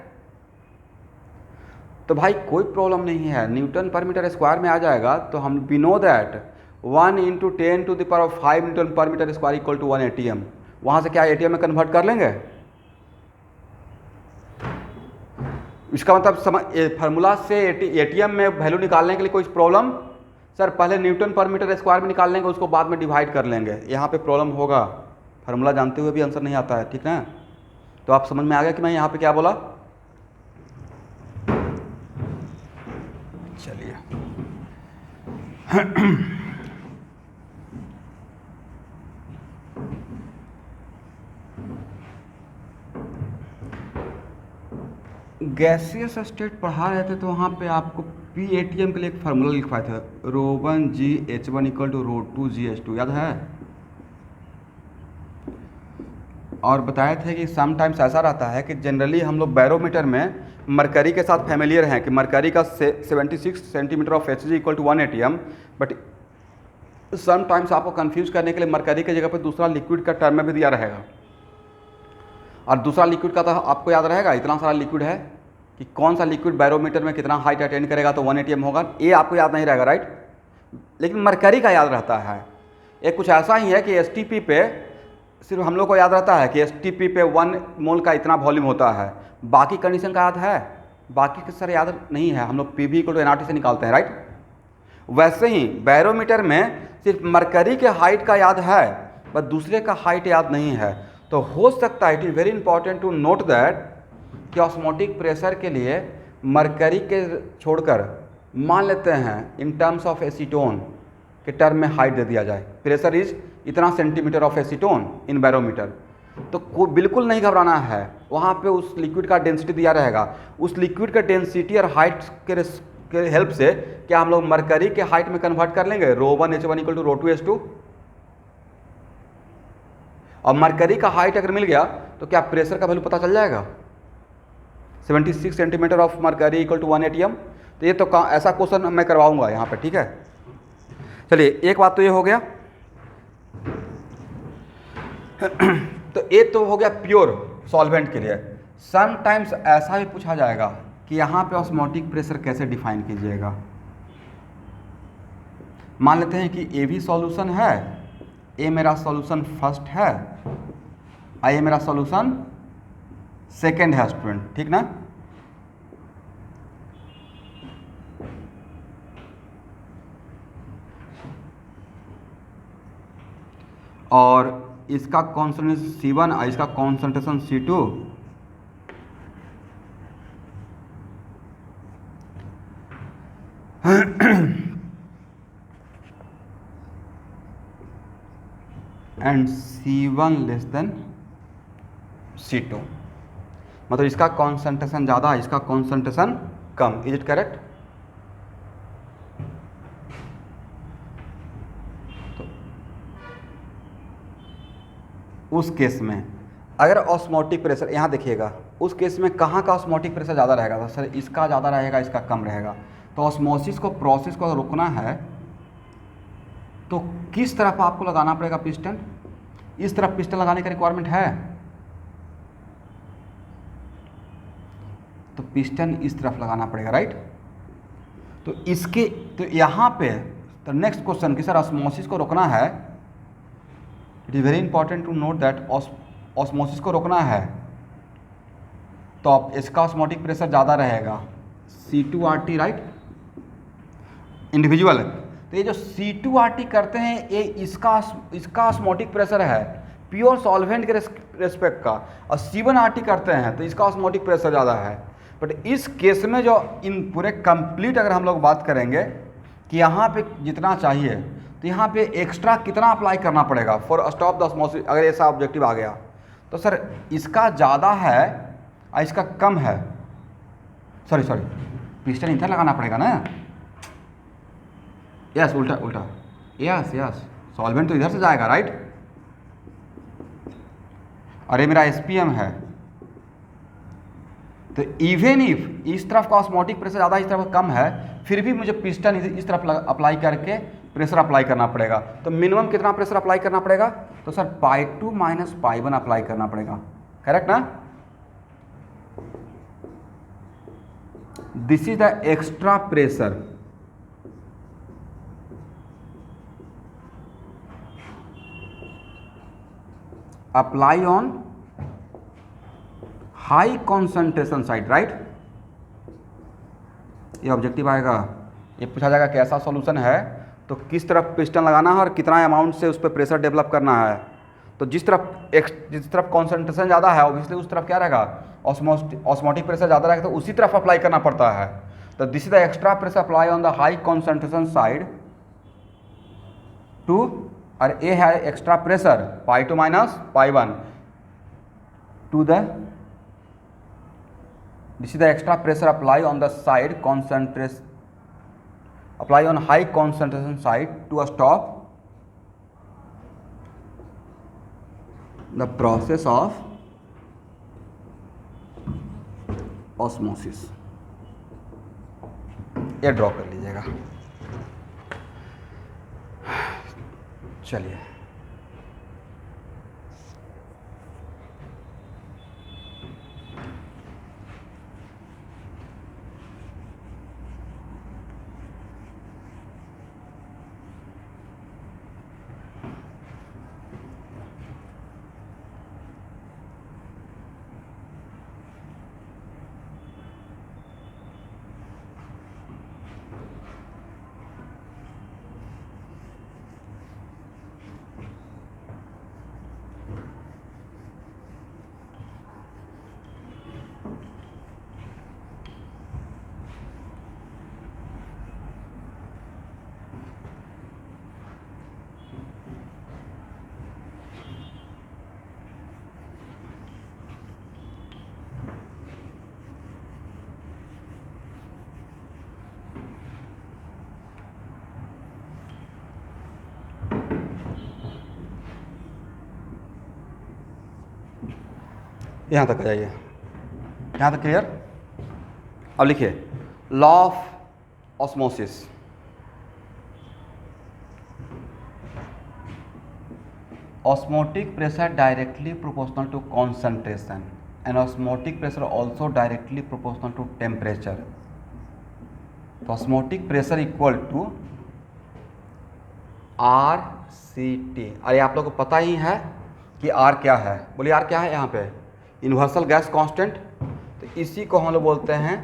तो भाई कोई प्रॉब्लम नहीं है, न्यूटन पर मीटर स्क्वायर में आ जाएगा। तो हम we know that 1 × 10⁵ newton per metre square equal to 1 ATM। वहाँ से क्या ATM में कन्वर्ट कर लेंगे। इसका मतलब फार्मूला से ATM में वैल्यू निकालने के लिए कोई प्रॉब्लम, सर पहले न्यूटन पर मीटर स्क्वायर में निकाल लेंगे, उसको बाद में डिवाइड कर लेंगे। यहाँ पे प्रॉब्लम होगा, फार्मूला जानते हुए भी आंसर नहीं आता है, ठीक है। तो आप समझ में आ गया कि मैं यहाँ पे क्या बोला। चलिए गैसियस स्टेट पढ़ा रहे थे, तो वहाँ पे आपको PATM के लिए एक फार्मूला लिखवाए थे, ρ1gH1 = ρ2gH2, याद है। और बताए थे कि समटाइम्स ऐसा रहता है कि जनरली हम लोग बैरोमीटर में मरकरी के साथ फैमिलियर हैं कि मरकरी का 76 centimetre of Hg = 1 ATM, but sometimes आपको कंफ्यूज करने के लिए मरकरी की जगह पर दूसरा लिक्विड का टर्म में भी दिया रहेगा। और दूसरा लिक्विड का तो आपको याद रहेगा, इतना सारा लिक्विड है कि कौन सा लिक्विड बैरोमीटर में कितना हाइट अटेंड करेगा तो 1 ATM होगा, ये आपको याद नहीं रहेगा, राइट। लेकिन मरकरी का याद रहता है। एक कुछ ऐसा ही है कि STP पे सिर्फ हम लोग को याद रहता है कि STP पे 1 मोल का इतना वॉल्यूम होता है, बाकी कंडीशन का याद है, बाकी के सर याद नहीं है। हम लोग PV = nRT से निकालते हैं, राइट। वैसे ही बैरोमीटर में सिर्फ मरकरी के हाइट का याद है, बस दूसरे का हाइट याद नहीं है। तो हो सकता है, it is very important to note that कि ऑस्मोटिक प्रेशर के लिए मरकरी के छोड़कर मान लेते हैं इन टर्म्स ऑफ एसीटोन के टर्म में हाइट दे दिया जाए, प्रेशर इज इतना centimetre of acetone in barometer, तो कोई बिल्कुल नहीं घबराना है। वहाँ पे उस लिक्विड का डेंसिटी दिया रहेगा, उस लिक्विड का डेंसिटी और हाइट के हेल्प से क्या हम लोग मरकरी के हाइट में कन्वर्ट कर लेंगे, ρ1h1 = ρ2h2। और मरकरी का हाइट अगर मिल गया तो क्या प्रेशर का वैल्यू पता चल जाएगा, 76 सेंटीमीटर ऑफ मरकरी = 1 ATM। तो ये तो ऐसा क्वेश्चन मैं करवाऊंगा यहाँ पे, ठीक है। चलिए एक बात तो ये हो गया। तो ये तो हो गया प्योर सॉल्वेंट के लिए। समटाइम्स ऐसा भी पूछा जाएगा कि यहाँ पे ऑस्मोटिक प्रेशर कैसे डिफाइन कीजिएगा। मान लेते हैं कि ए भी सॉल्यूशन है, ए मेरा सॉल्यूशन फर्स्ट है, ये मेरा सॉल्यूशन सेकेंड है स्टूडेंट, ठीक ना। और इसका कॉन्सेंट्रेशन C1 और इसका concentration C2, and C1 less than C2, मतलब इसका कॉन्सेंट्रेशन ज़्यादा है, इसका concentration come. Is it correct? तो उस केस में अगर ऑस्मोटिक प्रेशर, यहाँ देखिएगा, उस केस में कहाँ का ऑस्मोटिक प्रेशर ज़्यादा रहेगा? तो सर इसका ज़्यादा रहेगा, इसका कम रहेगा। तो ऑस्मोसिस को, प्रोसेस को रोकना है तो किस तरफ आपको लगाना पड़ेगा पिस्टन? इस तरफ पिस्टन लगाने का रिक्वायरमेंट है, तो पिस्टन इस तरफ लगाना पड़ेगा, राइट? तो इसके, तो यहाँ पे तो नेक्स्ट क्वेश्चन कि सर ऑस्मोसिस को रोकना है, it is very important to note that osmosis को रोकना है तो आप इसका ऑस्मोटिक प्रेशर ज़्यादा रहेगा, C2RT, राइट, इंडिविजुअल। तो ये जो C2RT करते हैं ये इसका ऑस्मोटिक प्रेशर है प्योर सॉल्वेंट के रेस्पेक्ट का, और C1RT करते हैं तो इसका ऑस्मोटिक प्रेशर ज़्यादा है। बट इस केस में जो इन पूरे कंप्लीट अगर हम लोग बात करेंगे कि यहाँ पे जितना चाहिए तो यहाँ पे एक्स्ट्रा कितना अप्लाई करना पड़ेगा फॉर स्टॉप द ऑस्मोसिस, अगर ऐसा ऑब्जेक्टिव आ गया तो सर इसका ज़्यादा है और इसका कम है, सॉरी पिस्टन इधर लगाना पड़ेगा ना, यस उल्टा, यस सॉल्वेंट तो इधर से जाएगा, राइट? अरे मेरा SPM है, तो इवन इफ इस तरफ का ऑस्मोटिक प्रेशर ज़्यादा, इस तरफ कम है, फिर भी मुझे पिस्टन इस तरफ अप्लाई करके प्रेशर अप्लाई करना पड़ेगा। तो मिनिमम कितना प्रेशर अप्लाई करना पड़ेगा? तो सर π2 - π1 अप्लाई करना पड़ेगा, करेक्ट ना? This is the extra pressure apply on high concentration site, right? ये ऑब्जेक्टिव आएगा, ये पूछा जाएगा कैसा सॉल्यूशन है तो किस तरफ पिस्टन लगाना है और कितना अमाउंट से उस पर प्रेशर डेवलप करना है। तो जिस तरफ कॉन्सेंट्रेशन ज़्यादा है ऑब्वियसली उस तरफ क्या रहेगा, ऑस्मोटिक प्रेशर ज़्यादा रहेगा, तो उसी तरफ अप्लाई करना पड़ता है। तो this is the extra pressure apply on the high concentration side to, और ये है extra pressure π2 - π1 to the, this is the extra pressure apply on the side concentration, apply on high concentration side to stop the process of osmosis। ये draw कर लीजिएगा। चलिए यहाँ तक आ जाइए, यहाँ तक क्लियर? अब लिखिए law of osmosis. Osmotic pressure directly proportional to concentration and osmotic pressure also directly proportional to temperature. तो osmotic pressure equal to RCT। अरे आप लोगों को पता ही है कि R क्या है, बोलिए R क्या है? यहाँ पे यूनिवर्सल गैस कांस्टेंट, तो इसी को हम लोग बोलते हैं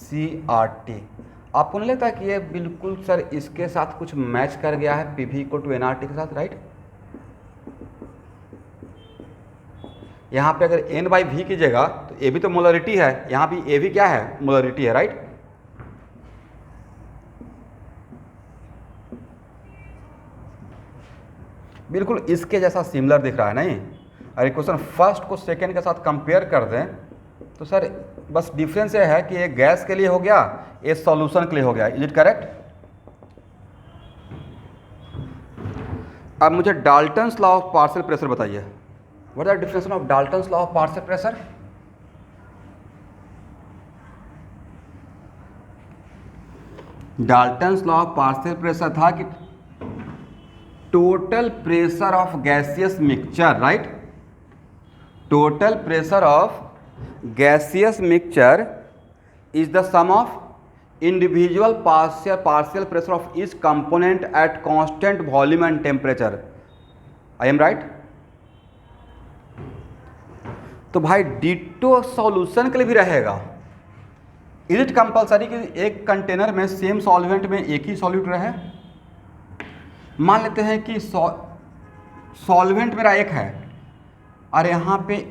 CRT। आपको नहीं लगता कि ये बिल्कुल सर इसके साथ कुछ मैच कर गया है, PV = NRT के साथ, राइट? यहाँ पे अगर एन बाई वी कीजिएगा तो ए भी तो मोलरिटी है, यहाँ भी ए भी क्या है, मोलरिटी है, राइट। बिल्कुल इसके जैसा सिमिलर दिख रहा है नहीं। अगर क्वेश्चन फर्स्ट को सेकेंड के साथ कंपेयर कर दें तो सर बस डिफरेंस ये है कि एक गैस के लिए हो गया, एक सॉल्यूशन के लिए हो गया। Is it correct? अब मुझे Dalton's law of partial pressure बताइए। What are difference of Dalton's law of partial pressure? Dalton's law of partial pressure था कि total pressure of gaseous mixture, right, total pressure of gaseous mixture is the sum of individual partial pressure of each component at constant volume and temperature. I am right? तो भाई ditto solution के लिए भी रहेगा। Is it compulsory कि एक container में same solvent में एक ही सॉल्यूट रहे? मान लेते हैं कि सॉल्वेंट मेरा एक है और यहाँ पे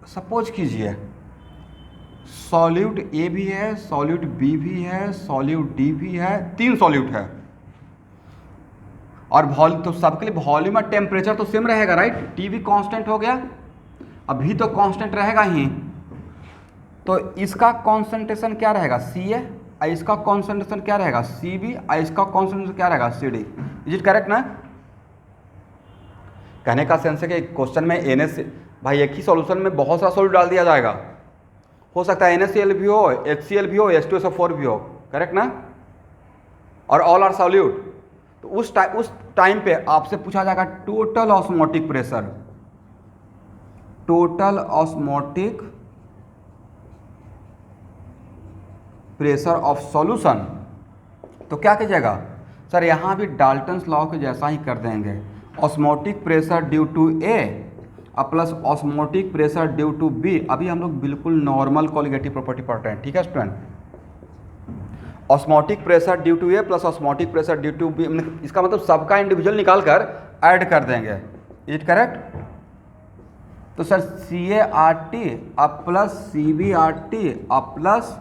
सपोज कीजिए सॉल्यूट ए भी है, सॉल्यूट बी भी है, सॉल्यूट डी भी है, 3 सॉल्यूट है और तो सबके लिए वॉल्यूम और टेम्परेचर तो सेम रहेगा, राइट। टी भी कांस्टेंट हो गया, अभी तो कांस्टेंट रहेगा ही। तो इसका कॉन्सेंट्रेशन क्या रहेगा, सी ए, और इसका कॉन्सेंट्रेशन क्या रहेगा, सी बी, और इसका कॉन्सेंट्रेशन क्या रहेगा, C D. Is it correct ना? कहने का सेंस है कि क्वेश्चन में एन भाई एक ही सॉल्यूशन में बहुत सारा सॉल्यूट डाल दिया जाएगा। हो सकता है NaCl भी हो, HCl भी हो, H2SO4 भी हो, करेक्ट ना, और ऑल आर सॉल्यूट। तो उस टाइम पे आपसे पूछा जाएगा total osmotic pressure, total osmotic pressure of solution. तो क्या कीजिएगा सर, यहाँ भी डाल्टन्स लॉ के जैसा ही कर देंगे, osmotic pressure due to A plus osmotic pressure due to B. अभी हम लोग बिल्कुल नॉर्मल कोलिगेटिव प्रॉपर्टी पढ़ रहे हैं, ठीक है student. Osmotic pressure due to A plus osmotic pressure due to B, इसका मतलब सबका इंडिविजुअल निकाल कर ऐड कर देंगे। Is correct? तो sir CA/RT plus CB/RT plus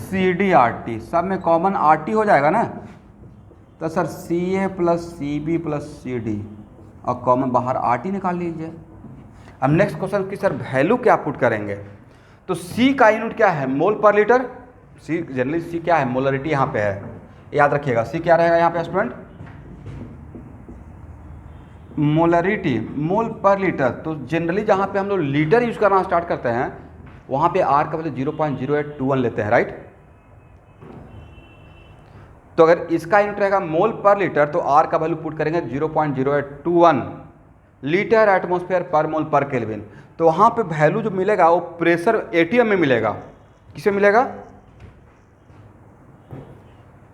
CD/RT सब में कॉमन RT हो जाएगा ना। तो sir CA plus CB plus CD और कॉमन बाहर RT निकाल लीजिए। अब नेक्स्ट क्वेश्चन की सर वैल्यू क्या पुट करेंगे? तो C का यूनिट क्या है, मोल पर लीटर। C जनरली C क्या है, मोलरिटी यहाँ पे है, याद रखिएगा। C क्या रहेगा यहाँ पे स्टूडेंट, मोलरिटी, मोल पर लीटर। तो जनरली जहाँ पे हम लोग लीटर यूज करना स्टार्ट करते हैं वहाँ पे R का वैल्यू 0.0821 लेते हैं, राइट। तो अगर इसका यूनिट रहेगा मोल पर लीटर तो R का वैल्यू पुट करेंगे 0.0821 लीटर एटमॉस्फेयर पर मोल पर केल्विन। तो वहाँ पे वैल्यू जो मिलेगा वो प्रेशर ATM में मिलेगा। किसमें मिलेगा?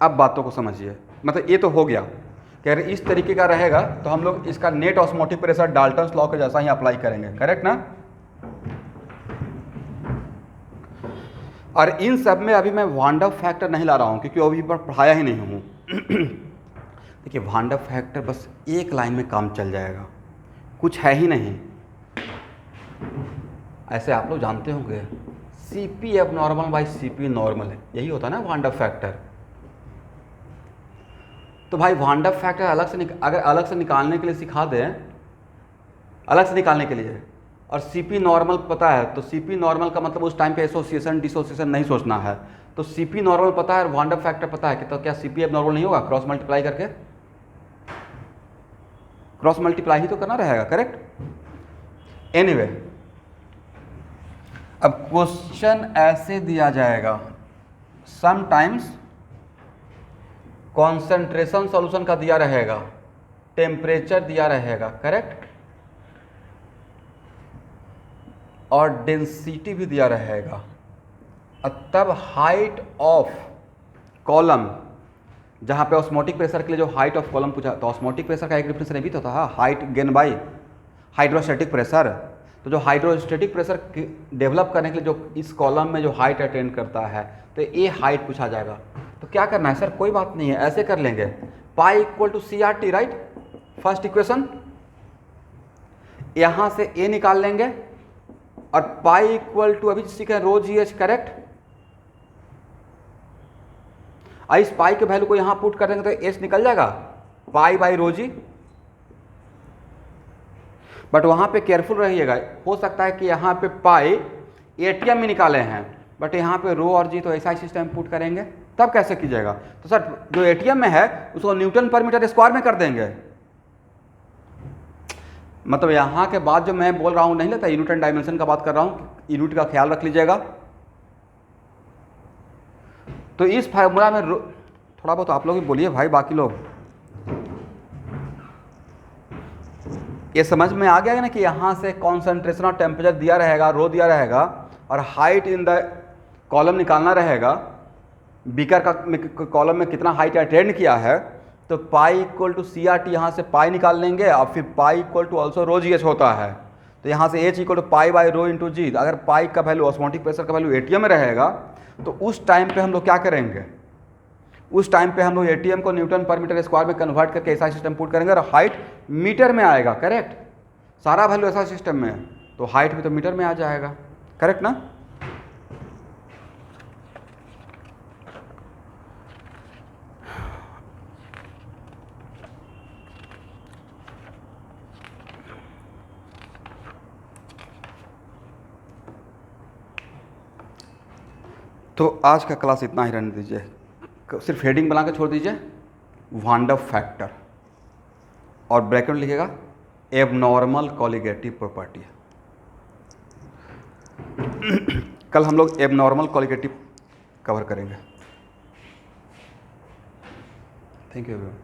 अब बातों को समझिए, मतलब ये तो हो गया कि अगर इस तरीके का रहेगा तो हम लोग इसका net osmotic pressure Dalton's law के जैसा ही अप्लाई करेंगे, करेक्ट ना। और इन सब में अभी मैं वान डर फैक्टर नहीं ला रहा हूँ क्योंकि अभी पर पढ़ाया ही नहीं हूँ। देखिए वान डर फैक्टर बस एक लाइन में काम चल जाएगा, कुछ है ही नहीं। ऐसे आप लोग जानते होंगे CP abnormal by CP normal है, यही होता है ना वान डर फैक्टर। तो भाई वान डर फैक्टर अगर अलग से निकालने के लिए सिखा दें, अलग से निकालने के लिए, और CP नॉर्मल पता है तो CP नॉर्मल का मतलब उस टाइम पे एसोसिएशन डिसोसिएशन नहीं सोचना है। तो CP नॉर्मल पता है और वान डर फैक्टर पता है कि तो क्या CP एबनॉर्मल नहीं होगा? क्रॉस मल्टीप्लाई करके, क्रॉस मल्टीप्लाई ही तो करना रहेगा, करेक्ट। एनीवे, अब क्वेश्चन ऐसे दिया जाएगा, समटाइम्स कॉन्सेंट्रेशन सॉल्यूशन का दिया रहेगा, टेम्परेचर दिया रहेगा, करेक्ट, और डेंसिटी भी दिया रहेगा, तब हाइट ऑफ कॉलम, जहाँ पे ऑस्मोटिक प्रेशर के लिए जो हाइट ऑफ कॉलम पूछा, तो ऑस्मोटिक प्रेशर का एक डिफरेंस भी तो था, height gain by hydrostatic pressure. तो जो हाइड्रोस्टैटिक प्रेशर डेवलप करने के लिए जो इस कॉलम में जो हाइट अटेंड करता है तो ये हाइट पूछा जाएगा। तो क्या करना है सर, कोई बात नहीं है, ऐसे कर लेंगे, pi equal to CRT, right, first equation. यहाँ से A निकाल लेंगे और पाई इक्वल टू अभी सीखे रो जी एच, करेक्ट। इस पाई के वैल्यू को यहां पुट कर देंगे तो एच निकल जाएगा, पाई बाई रो जी। बट वहां पे केयरफुल रहिएगा, हो सकता है कि यहां पे पाई एटीएम में निकाले हैं, बट यहाँ पे रो और जी तो ऐसा ही सिस्टम पुट करेंगे, तब कैसे कीजिएगा? तो सर जो एटीएम में है उसको न्यूटन पर मीटर स्क्वायर में कर देंगे। मतलब यहाँ के बाद जो मैं बोल रहा हूँ नहीं लगता, यूनिट एंड डायमेंशन का बात कर रहा हूँ, यूनिट का ख्याल रख लीजिएगा। तो इस फार्मूला में थोड़ा बहुत आप लोग भी बोलिए भाई, बाकी लोग ये समझ में आ गया ना कि यहाँ से कॉन्सेंट्रेशन और टेम्परेचर दिया रहेगा, रो दिया रहेगा, और हाइट इन द कॉलम निकालना रहेगा, बीकर का कॉलम में कितना हाइट अटेंड किया है। तो pi equal to C R T, यहाँ से पाई निकाल लेंगे, और फिर pi equal to also rho ji h होता है, तो यहाँ से h equal to pi by rho into g. अगर पाई का वैल्यू ऑस्मोटिक प्रेशर का वैल्यू एटीएम में रहेगा तो उस टाइम पे हम लोग क्या करेंगे, उस टाइम पे हम लोग एटीएम को न्यूटन पर मीटर स्क्वायर में कन्वर्ट करके ऐसा सिस्टम पुट करेंगे, और हाइट मीटर में आएगा, करेक्ट। सारा वैल्यू ऐसा सिस्टम में है तो हाइट भी तो मीटर में आ जाएगा, करेक्ट ना। तो आज का क्लास इतना ही रहने दीजिए, सिर्फ हेडिंग बना के छोड़ दीजिए, वान डर फैक्टर, और ब्रैकेट में लिखिएगा एबनॉर्मल कॉलिगेटिव प्रॉपर्टी। कल हम लोग एबनॉर्मल कॉलिगेटिव कवर करेंगे। Thank you everyone.